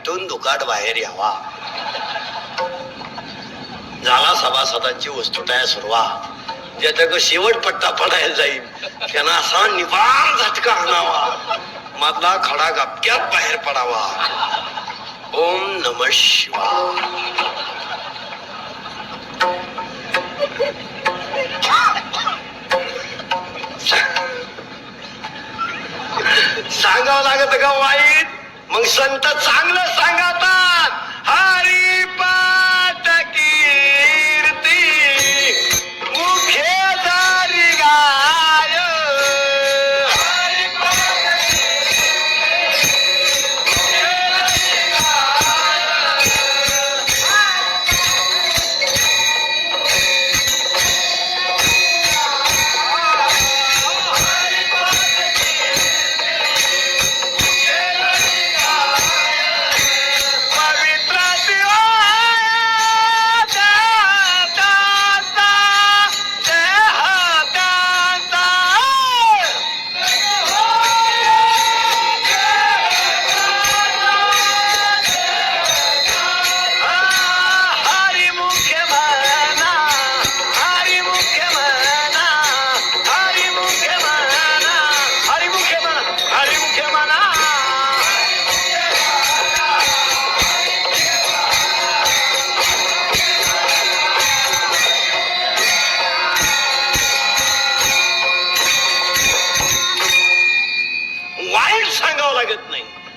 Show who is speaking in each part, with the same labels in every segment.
Speaker 1: मिटून दुकाट बाहेर यावा. झाला सभासदांची वस्तू तयार सुरुवा. ज्याच्या शेवट पट्टा पडायला जाईल त्यांना असा निवार झटका आणावा, मधला खडा गपक्यात बाहेर पडावा. ओम नमः शिवाय. सांगावं लागत का वाईट? मग संत चांगलं सांगतात. हरी पाठ कीर्ती मुखे दारी गाय.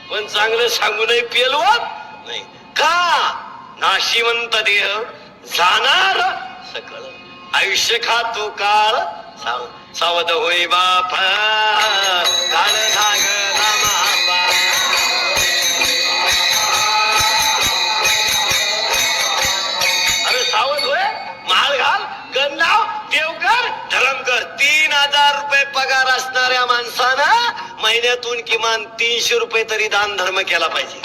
Speaker 1: पण चांगलं सांगूनही पेलवत नाही का? नाशिवंत देह जाणार सकळ, आयुष्य खातो काळ सावध होई बाप. काळ धाग नामा अरे सावध होय, माळ घाल, गंधाव, देवकर, धरमकर. 3000 रुपये पगार असणाऱ्या माणसानं महिन्यातून किमान 300 रुपये तरी दान धर्म केला पाहिजे.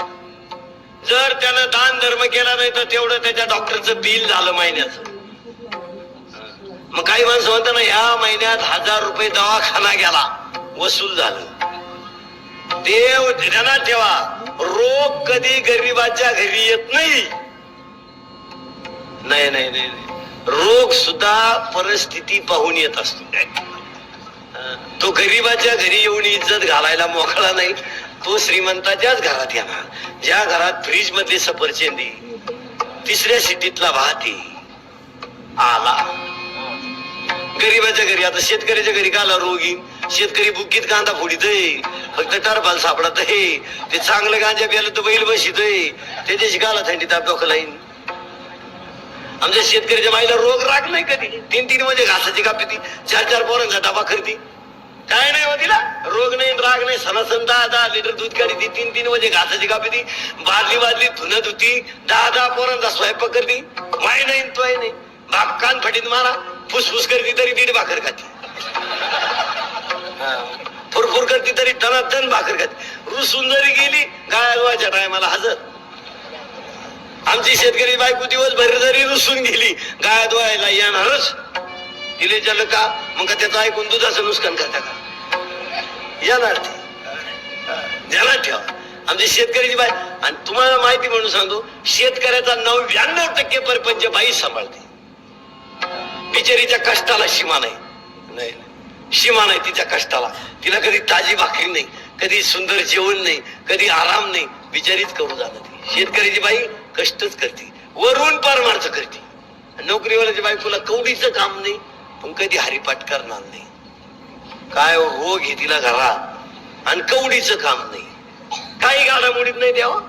Speaker 1: जर त्यानं दान धर्म केला नाही तर तेवढं त्याच्या डॉक्टरचं बिल झालं महिन्याचं. मग काही माणसं म्हणतात ना, ह्या महिन्यात 1000 रुपये दवाखाना गेला, वसूल झालं. देव ध्यानात ठेवा, रोग कधी गरिबाच्या घरी येत नाही. नाही नाही नाही, रोग सुद्धा परिस्थिती पाहून येत असतो. तो गरिबाच्या घरी येऊन इज्जत घालायला मोकळा नाही. तो श्रीमंताच्याच घरात येणार, ज्या घरात फ्रीज मधले सफरचंदी 3ऱ्या सिटीतला वाहते आला. गरीबाच्या घरी, आता शेतकऱ्याच्या घरी काला रोग येईल? शेतकरी बुकीत कांदा फोडीतय, फक्त टरपाल सापडत आहे. ते चांगलं गांजा प्यायला तर बैल बसितय, त्याच्याशी काला थंडी ताप डोकं लाईन. आमच्या शेतकऱ्याच्या बाईला रोग राग नाही कधी. 3-3 म्हणजे घासाची कापी ती, 4-4 पोरांचा डबा करती, काय नाही होती ना. रोग नाही, राग नाही. सणासण 10-10 लिटर दूध काढी ती, 3-3 म्हणजे घासाची कापी ती, बादली धुणत होती, 10-10 पोरांचा स्वयंपाक करती. माय नाही तोय नाही, बाप कान फटीत मारा, फुसफुस करती तरी 1.5 भाकर खाती, फुरफुर करती तरी टनाटन भाकर खाती. रुसून जरी गेली गायच्या टायमाला हजर. आमची शेतकरी बायको दिवसभर जरी रुसून गेली गाय धुवायला येणारच. तिले झालं का मग का त्याचं ऐकून दुधाचं नुकसान करता का? येणार ती. ध्यानात ठेवा, आमची शेतकऱ्याची बाई. आणि तुम्हाला माहिती म्हणून सांगतो, शेतकऱ्याचा 99% परपंच बाई सांभाळते. बिचारीच्या कष्टाला सीमा नाही, सीमा नाही तिच्या कष्टाला. तिला कधी ताजी भाकरी नाही, कधी सुंदर जेवण नाही, कधी आराम नाही. बिचारीच करू जाणं ती. शेतकऱ्याची बाई कष्टच करते, वरून परमार्थ करते. नोकरीवाल्याच्या बायकोला कवडीचं काम नाही, पण कधी हरिपाठ करणार नाही. काय रोग आहे तिला घरात आणि कवडीचं काम नाही, काही गाडामुडीत नाही द्यावा.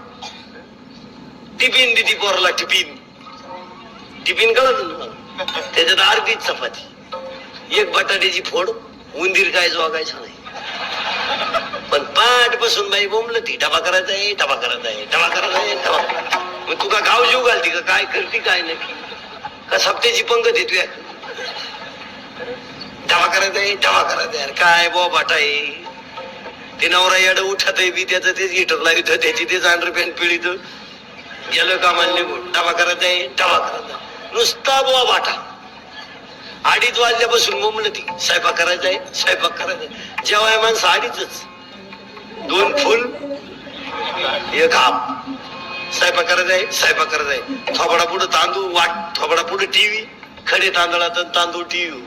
Speaker 1: टिफिन देती पोराला, टिफिन कळत तुम्हाला, त्याच्यात अर्धीच चपाती, 1 बटाट्याची फोड, उंदीर काय जोगायचं नाही. पण पाठ बसून बाई बोंबल ती, डबा करायचा आहे, डबा करायचा आहे, डबा करायचा आहे, डबा. मग तू का गाव जीव घालती का काय करती काय नक्की? का सप्त्याची पंगत येतोय? डबा करायचा आहे, डबा करायचा आहे. काय बोबाटा आहे ते. नवरा येड उठत आहे बी त्याचं तेच हीटर लावित, त्याची तेच अंडरपॅन्ट पिळीत, गेलं कामाला निघून. डबा करायचा आहे, डबा करायचा, नुसता बोबाटा. 2:30 वाजल्यापासून बोंबल ती, स्वयंपाक करायचा आहे, स्वयंपाक करायचा आहे. जेवाय माणसं 2:30च, 2 फुल 1 हाफ. स्वयंपाक करायचा स्वयंपाक करायचा थोबडा पुढे तांदूळ वाट थोबडा पुढे टीव्ही खडे तांदळात तांदूळ टीव्ही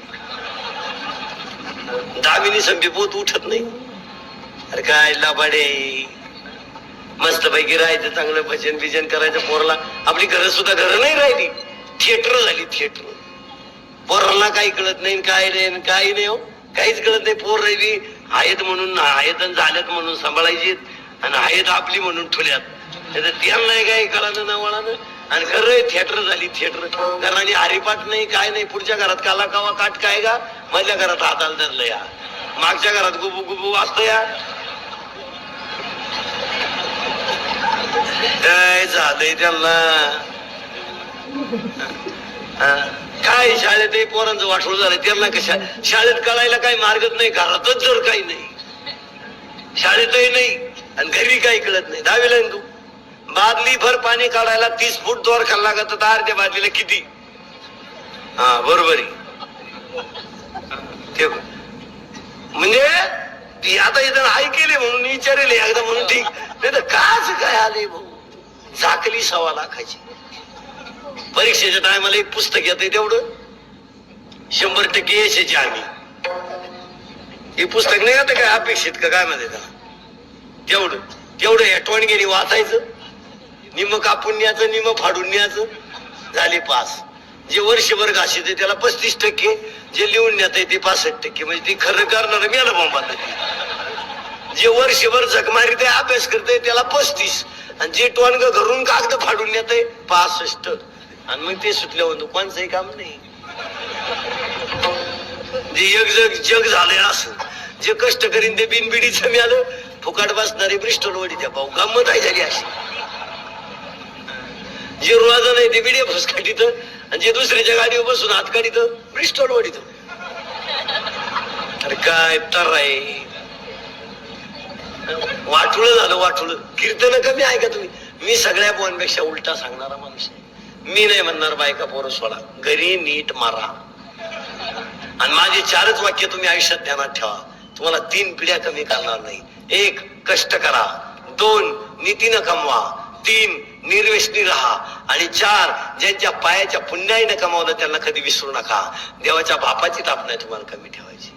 Speaker 1: दामिनी संपी पोत उठत नाही. अरे काय लाबाडे मस्त पैकी राहायचं चांगलं भजन बिजन करायचं पोरला. आपली घरं सुद्धा घरं नाही राहिली थिएटर झाली थिएटर. पोरांना काही कळत नाही काय नाही काही नाही हो काहीच कळत नाही. पोर राहिली आहेत म्हणून आहेत झाल्यात म्हणून सांभाळायची आणि आहेत आपली म्हणून ठुल्यात. त्यांना नाही काही कळालं ना वळानं आणि खरं थिएटर झाली थिएटर. घराने हरिपाठ नाही काय नाही. पुढच्या घरात काला कावा काट काय का मधल्या घरात हाताला धरलं या मागच्या घरात गुबू गुबू वाजत या. काय झालंय त्यांना काय शाळेत पोरांचं वाटोळ झालं त्यांना कशा शाळेत कळायला काही मार्गच नाही. घरातच जर काही नाही शाळेतही नाही आणि घरी काही कळत नाही. दहावीला तू बादली भर पाणी काढायला 30 फूट दोर खाल्ला लागत तर अर्ध्या बादलीला किती. हा बरोबर आहे. म्हणजे आता इथं आई केले म्हणून विचारेल एकदा म्हणून ठीक नाही तर काच काय आले भाऊ. झाकली 1.25 लाखाची परीक्षेच्या टायमाला एक पुस्तक येते तेवढं 100% यशाची आम्ही. हे पुस्तक नाही आता काय अपेक्षित का काय म्हणते त्याला तेवढं आठवण गेली वाचायचं निम कापून न्यायचं निम फाडून न्यायचं झाले पास. जे वर्षभर घाशीत त्याला 35%, जे लिहून नेत ते 65%. म्हणजे ती खरं करणार मी आला बोंबात. जे वर्षभर जगमारी ते अभ्यास करते त्याला 35 आणि जे टोनग घरून कागद फाडून नेत 65 आणि मग ते सुटल्यावर कोणचंही काम नाही. जे जग झालंय असं जे कष्ट करीन ते बिनबिडीचं मिळालं फुकाट बसणारे ब्रिस्टल वडी त्या भाऊ गंमत आहे झाली अशी. जे रोजा नाही ते बिडे फुसकाटीत आणि जे दुसऱ्याच्या गाडीवर बसून हात काढीत ब्रिस्टल वडीत. अरे काय तर आहे वाटुळ झालं वाटुळ. कीर्तन कमी आहे का तुम्ही. मी सगळ्या पोरांपेक्षा उलटा सांगणारा माणूस आहे. मी नाही म्हणणार बायका पोरं सोडा घरी नीट मारा. आणि माझे 4च वाक्य तुम्ही आयुष्यात ध्यानात ठेवा. तुम्हाला 3 पिढ्या कमी करणार नाही. 1 कष्ट करा, 2 नीतीनं कमवा, 3 निर्व्यसनी राहा आणि 4 ज्यांच्या पायाच्या पुण्याईनं कमावलं त्यांना कधी विसरू नका. देवाच्या बापाची ताप नाही तुम्हाला कमी ठेवायची.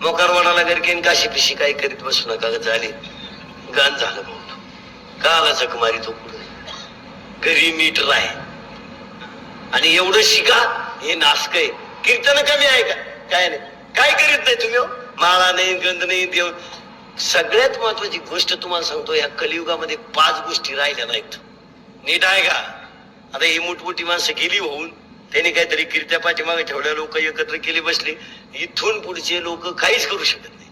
Speaker 1: मोकारवाडाला गरकेन काशी पिशी काही करीत बसू नका. झाले गाण झालं भाऊ काला जग मारी तो पुढे घरी नीट राह आणि एवढं शिका. हे नासक आहे. कीर्तन कमी आहे का काय नाही काय करीत नाही तुम्ही. माळा नाही गंध नाही देव. सगळ्यात महत्वाची गोष्ट तुम्हाला सांगतो या कलियुगामध्ये 5 गोष्टी राहिल्या नाहीत. नीट आहे का. आता ही मोठमोठी माणसं गेली होऊन त्यांनी काहीतरी कीर्त्या पाठीमागे ठेवल्या लोक एकत्र केले बसले. इथून पुढचे लोक काहीच करू शकत नाही.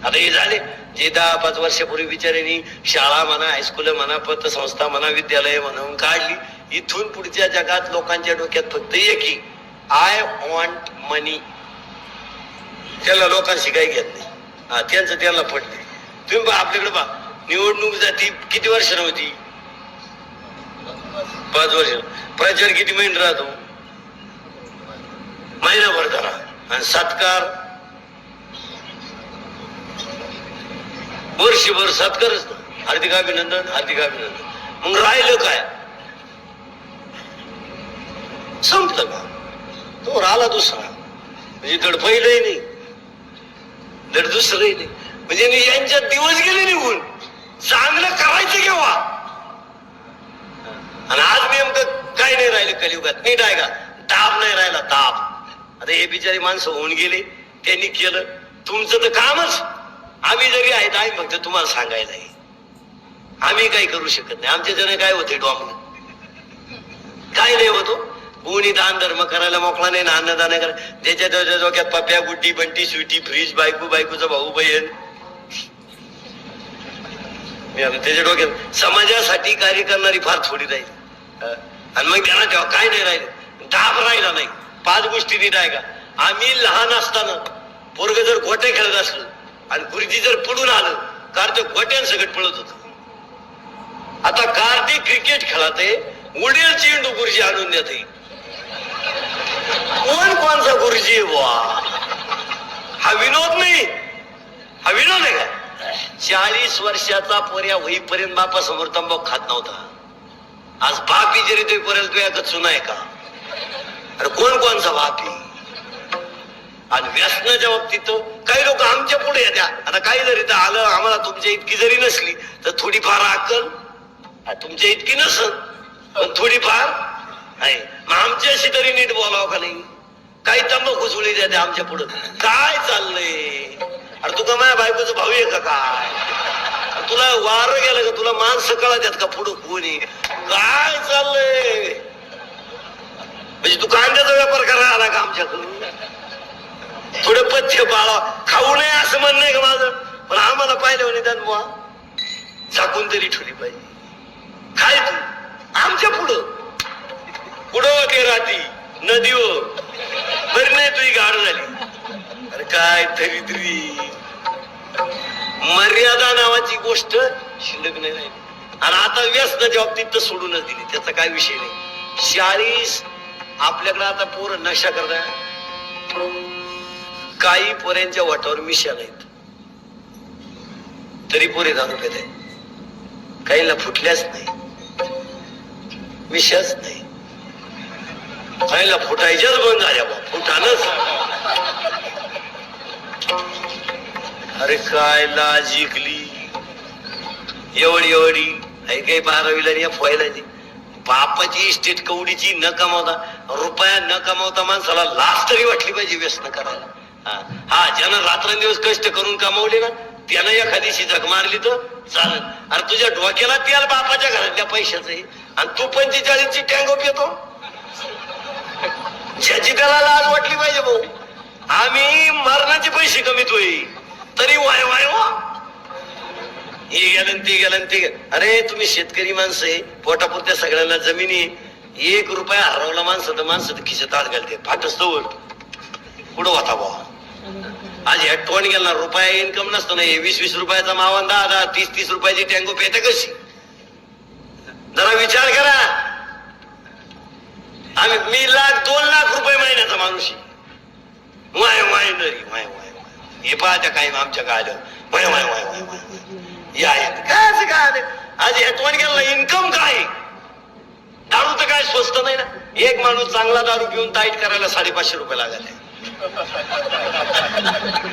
Speaker 1: आता हे झाले जे 10-5 वर्षापूर्वी बिचाऱ्यांनी शाळा म्हणा हायस्कूल म्हणा पतसंस्था म्हणा विद्यालय म्हणून काढली. इथून पुढच्या जगात लोकांच्या डोक्यात फक्त एक आय वॉन्ट मनी. त्याला लोकांशी काही घेत नाही. हा त्यांचं त्याला पडले. तुम्ही पहा आपल्याकडे पहा निवडणूक जाती किती वर्ष नव्हती 5 वर्ष. प्रचार किती महिने राहतो महिनाभर धरा आणि सत्कार वर्षभर सत्कारच ना. हार्दिक अभिनंदन हार्दिक अभिनंदन. मग राहिलं काय संपलं का. तो राहिला दुसरा म्हणजे धड पहिलंही नाही धड दुसरंही नाही. म्हणजे यांच्यात दिवस गेले निघून. चांगलं करायचं केव्हा. आणि आज नेमकं काय नाही राहिलं कलियुगात. नीट आहे का ताप नाही राहिला ताप. आता हे बिचारी माणसं होऊन गेले त्यांनी केलं. तुमचं तर कामच. आम्ही जरी आहेत आम्ही फक्त तुम्हाला सांगायला आहे. आम्ही काही करू शकत नाही. आमच्या जण काय होते डॉम काय नाही होतो. कोणी दान धर्म करायला मोकळा नाही ना अन्नदान करा. ज्याच्या त्याच्या डोक्यात पप्या गुड्डी बंटी स्वीटी फ्रीज बायकोचा भाऊ बहीण त्याच्या डोक्यात समाजासाठी कार्य करणारी फार थोडी राहील. आणि मग त्यांना तेव्हा काय नाही राहिलं दाब राहिला नाही. 5 गोष्टी नीट आहे का. आम्ही लहान असताना पोरग जर गोट्या खेळत असलं आणि गुरुजी जर पडून आलं कार ते गोट्यांसकट पळत होत. आता कार ते क्रिकेट खेळत आहे उडेल चेंडू गुरुजी आणून देत. कोणचा गुरुजी बुवा. हा विनोद नाही. हा विनोद आहे का. 40 वर्षाचा पोऱ्या होईपर्यंत बापासमोर तंबाखू खात नव्हता. आज बापी जरी ते पर्यंत तू याचं चुना आहे का? अरे कोण कोणचा बापी? आणि व्यसनाच्या बाबतीत काही लोक आमच्या पुढे येत्या. आता काही जरी तर आलं आम्हाला तुमच्या इतकी जरी नसली तर थोडीफार अक्कल तुमच्या इतकी नसल पण थोडीफार आहे. मग आमच्याशी तरी नीट बोलावं का नाही? काही तंबाखू चुळी द्या आमच्या पुढं. काय चाललंय? अरे तुका माझ्या बायकोचं भाऊ आहे का काय? तुला वार गेलं का? तुला माणसं कळत का पुढं कोणी? काय चाललंय? म्हणजे तू कांद्याचा व्यापार करायला आला का आमच्याकडून? थोडं पथ्य पाळा, खाऊ नये असं म्हणणं आहे का माझं? पण आम्हाला पाहिलं निदान बुवा झाकून तरी ठेवली पाहिजे. काय तू आमच्या पुढं पुढं ते राहती नदीवर बरी नाही तुझी गाड झाली. अरे काय तरी मर्यादा नावाची गोष्ट शिल्लक नाही राहिली. आणि आता व्यसनाच्या बाबतीत तर सोडूनच दिली, त्याचा काय विषय नाही. 40 आपल्याकडे आता पोरं नशा करणार. काही पोऱ्यांच्या वाटावर मिशा नाहीत तरी पोरे दारू पेत आहे. काहीला फुटल्याच नाही, मिशाच नाही. काहीला फुटायच्याच बंद झाल्या बा, फुटानच. अरे काय लाज जिंकली एवढी आहे काही 12वीला या फोयला. बापाची इस्टेट कवडीची न कमावता रुपया न कमावता माणसाला लाज तरी वाटली पाहिजे व्यसन करायला. हा ज्यानं रात्रंदिवस कष्ट करून कमावले ना त्यानं एखादीशी जग मारली तर चालेल. अरे तुझ्या डोक्याला त्याला बापाच्या घरातल्या पैशाचं आहे आणि तू 45ची टँगो पितो. ज्याची त्याला लाज वाटली पाहिजे भाऊ. आम्ही मरणाचे पैसे कमीतोय तरी वाय वाय वा हे गेलं ते गेलं ते गेलं. अरे तुम्ही शेतकरी माणसं आहे, पोटापुरत्या सगळ्यांना जमिनी. 1 रुपया हरवला माणसं तर खिशात हात घालते फाटस्तवर पुढं होता भावा. आज ह्या टोन गेला रुपया इन्कम नसतो ना. 20-20 रुपयाचा मावन 10-10 30-30 रुपयाची टँगो पेट कशी? जरा विचार करा. मी 2 लाख रुपये महिन्याचा माणूस वाय वाय नरी वाय वाय हे पाहत्या काय आमच्या काय आलं Y Y Y Y Y या काय काय आज ह्या टोन गेला इन्कम काय? दारू तर काय स्वस्त नाही ना. एक माणूस चांगला दारू पिऊन टाईट करायला 550 रुपये लागत आहे.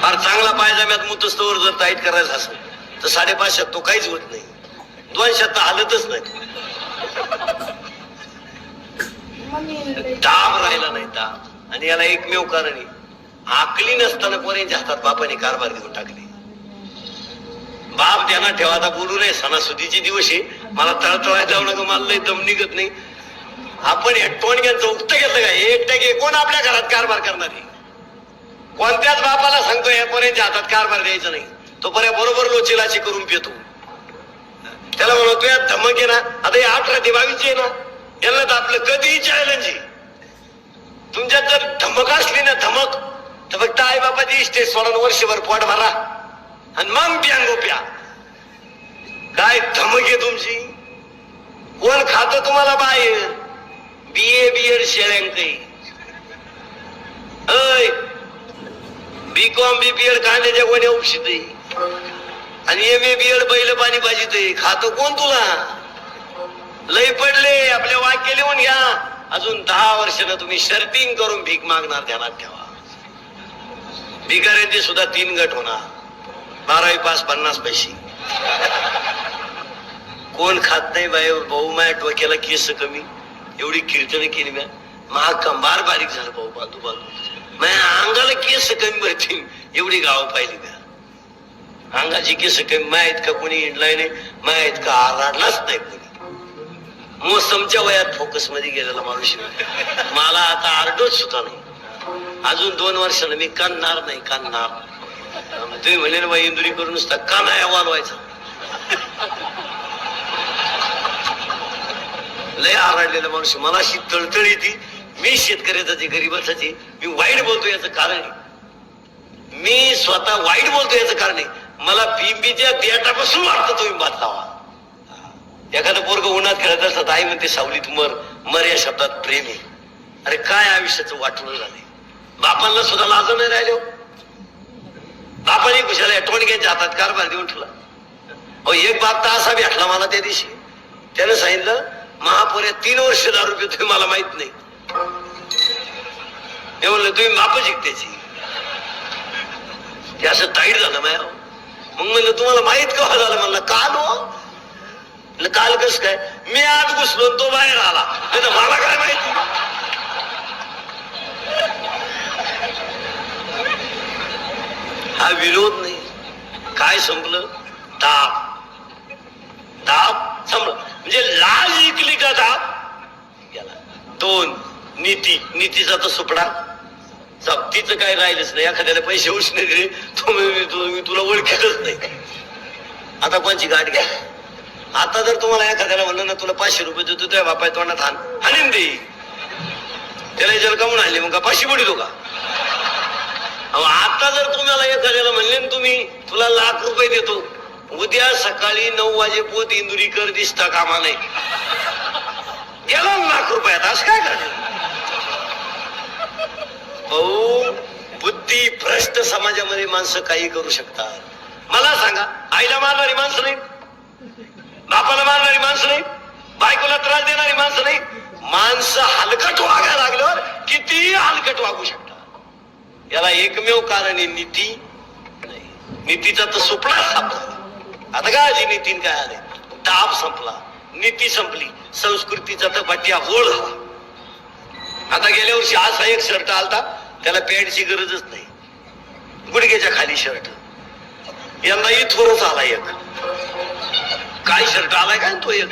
Speaker 1: फार चांगला पायजाम्यात मुतस्तवर जर टाईट करायचं असेल तर 550 तो काहीच होत नाही. 200 तर हालतच नाही. दाब राहिला नाही दाब. आणि याला एकमेव कारण आहे आकली नसताना पोरांच्या हातात बापाने कारभार देऊन टाकली. बाप त्यांना ठेवा आता बोलू नये. सणासुदीचे दिवस आहे, मला तळतळाय जाऊ नका, मला लय दम निघत नाही. आपण या टोणग्यांचं उक्त घेतलं का? 1% कोण आपल्या घरात कारभार करणार आहे? कोणत्याच बापाला सांगतो या पोरांच्या हातात कारभार द्यायचा नाही. तो पर्यंत बरोबर लोचिलाची करून पितो. त्याला म्हणतो या धमक आहे ना. आता हे 18 ते 22 आहे ना, यांना तर आपलं कधीही चॅलेंज आहे. तुमच्यात जर धमक असली ना धमक तर फक्त आई बापाची इस्टेट सोडून वर्षभर पोट भरा आणि मग प्यांगो प्या. काय धमक आहे तुमची? कोण खात तुम्हाला बाहेर? BA-BEd शेळ्यांकही BCom BPed कांद्याच्या गोण्या उपशित आणि MA-BEd बैल पाणी भाजीत खातो कोण तुला? लय पडले आपल्या वाक्य लिहून घ्या. अजून 10 वर्षानं तुम्ही शर्टिंग करून भीक मागणार, ध्यानात ठेवा. भिकाऱ्यांचे सुद्धा 3 गट होणार. 12वी पास 50 पैसे. कोण खात नाही बाई भाऊ. माझ्या डोक्याला केस कमी, एवढी कीर्तन केली म्या, महा कंबार बारीक झालं भाऊ. बाजू माझ्या अंगाला केस कमी भरतील एवढी गाव पाहिली म्या. अंगाची केस कमी. माया इतका कोणी इंडलाय नाही, माया इतका आराडलाच नाही कोणी. मोसमच्या वयात फोकस मध्ये गेलेला माणूस. मला आता आरडोच सुद्धा नाही. अजून 2 वर्षानं मी काढणार नाही, काढणार. तुम्ही म्हणे बाई इंदुरी करून नुसता कानाया वालवायचा. लय आराडलेला माणूस. मला अशी तळतळ येते. मी शेतकऱ्याचा जे गरीबाचा जे मी वाईट बोलतो याचं कारण आहे. मी स्वतः वाईट बोलतो याचं कारण आहे. मला बिंबीच्या देठापासून वाटतं तुम्ही बात लावा. एखादं पोरग उन्हात खेळत असतात आई म्हणते सावलीत मर. मर या शब्दात प्रेम आहे. अरे काय आयुष्याचं वाटलं झालंय. बापांना सुद्धा लाज नाही राहिले. बापाने कुशाला टोणक्यांच्या हातात कारभार देऊन ठेवला. अहो एक बाप तर असा भेटला मला त्या दिवशी, त्यानं सांगितलं महापुऱ्या 3 वर्ष दारू पितोय मला माहित नाही. हे म्हणलं तुम्ही बाप शिकतेची. ते असं टाईट झालं माया. मग म्हणलं तुम्हाला माहित का झालं? म्हणलं काल हो. म्हणलं काल कस काय? मी आत घुसलो तो बाहेर आला, नाही तर मला काय माहिती. हा विरोध नाही. काय संपलं? ताप. ताप संपलं म्हणजे लाज इकली का ताप गेला. 2 नीती. नीतीचा तर सुपडा जप्तीचं काय राहिलंच नाही. एखाद्याला पैसे उचले दिले मी तुला ओळखीतच नाही. आता कोणची गाठ घ्या. आता जर तुम्हाला एखाद्याला म्हणलं ना तुला 500 रुपये देतो, तुझ्या बापाय तोंडात हाणीन दे. त्याला जल का म्हणून आणले मग का 500 बुडीतो का? आता जर तुम्हाला एखाद्याला म्हणले ना तुम्ही तुला लाख रुपये देतो, उद्या सकाळी 9 वाजे पोत इंदुरीकर दिसता कामा नाही. गेला लाख रुपयात असं काय करायचं? भाऊ बुद्धी भ्रष्ट समाजामध्ये माणसं काही करू शकतात. मला सांगा, आईला मारणारी माणसं नाही, बापाला मारणारी माणसं नाही, बायकोला त्रास देणारी माणसं नाही. माणसं हलकट वागायला लागल्यावर कितीही हलकट वागू शकतात. याला एकमेव कारण आहे नीती नाही. नीतीचा तर सुपडा संपला. आता काय नीतीन काय आले? ताप संपला, नीती संपली, संस्कृतीचा तर बट्या होळ झाला. आता गेल्या वर्षी असा एक शर्ट आलता, त्याला पॅन्टची गरजच नाही, गुडघ्याच्या खाली शर्ट. यंदाही थोडंच आला एक. काय शर्ट आलाय काय तो? एक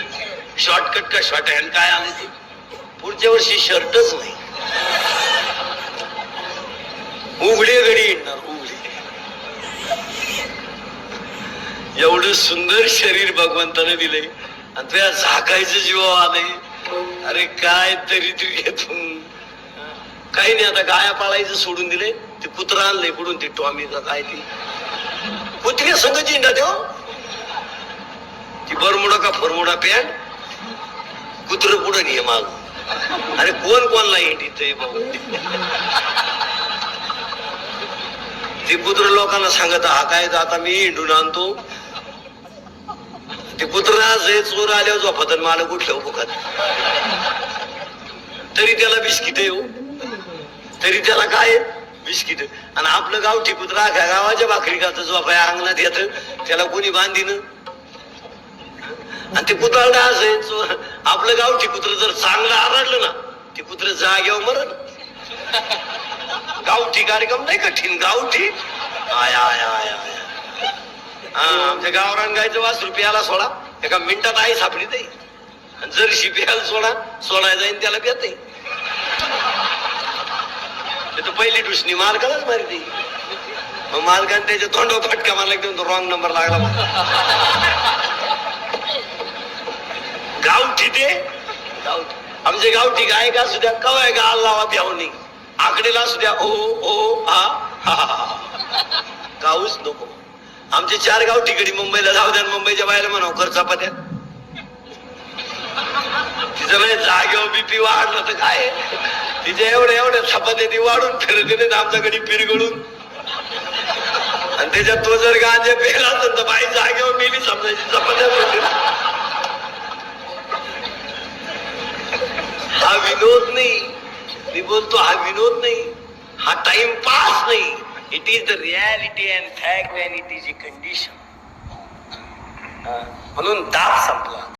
Speaker 1: शॉर्टकट का शॉर्ट हँड काय आले ते? पुढच्या वर्षी शर्टच नाही, उघडे गडी येणार उघडे. एवढं सुंदर शरीर भगवंताने दिलंय आणि तुझ्या झाकायचं जीव आलंय. अरे काय तरी तू घेतो. काही नाही, आता गाया पाळायचं सोडून दिले. ते कुत्रा आणलंय कुठून, ते टॉमी का काय ती कुत्र्या संघ चिंता देव. ती बरमुडा का फरमुडा पॅन्ट, कुत्र पुढं नाही माग. अरे कोण कोणला हिंडीतय भाऊ? ते कुत्र लोकांना सांगत हा काय आता मी हिंडून आणतो. ते कुत्र जे चोर आल्यावर झोपत मला कुठलं बुखात, तरी त्याला बिस्किट येऊ, तरी त्याला काय बिस्किट. आणि आपलं गावठी कुत्र अख्या गावाच्या भाकरी खात झोपाया अंगणात येत, त्याला कोणी बांधीन. आणि ते कुत्राला असं चोर. आपलं गावठी कुत्र जर चांगलं आरडलं ना, ते कुत्र जाग्यावर मरण. गावठी कार्यक्रम नाही कठीण, गावठी आय आय आय आय. हा आमच्या गावरान गायचं वासरू प्यायला सोडा, एका मिनिटात आई सापडी नाही. जर्शी प्यायला सोडायला जाईन त्याला पेत नाही. तर पहिली डुसणी मालकालाच मारते. मग मालकाने त्याच्या तोंडावर फटका मारला की तो रॉंग नंबर लागला. गावठी ते गावठी. आमचे गावठी गायक असू द्या, कवाय गाल लावा प्यावणी, आकडेला असू द्या, ओ ओ हा हा गाऊच नको. आमचे 4 गावठी गडी मुंबईला जाऊ द्या, मुंबईच्या बाहेर म्हणाव कर चपात्या. तिचं म्हणजे जागेवर बीपी वाढलं तर काय, तिच्या एवढ्या चपात्या ती वाढून फिरते नाही आमच्या गडी पिरगळून. आणि त्याच्यात तो जर गांजा पेला असेल तर बाई जागेवर मेली समजायची. चपात्या हा विनोद नाही, मी बोलतो हा विनोद नाही, हा टाइम पास नाही. It is the reality and fact and it is a condition. म्हणून ताप संपला.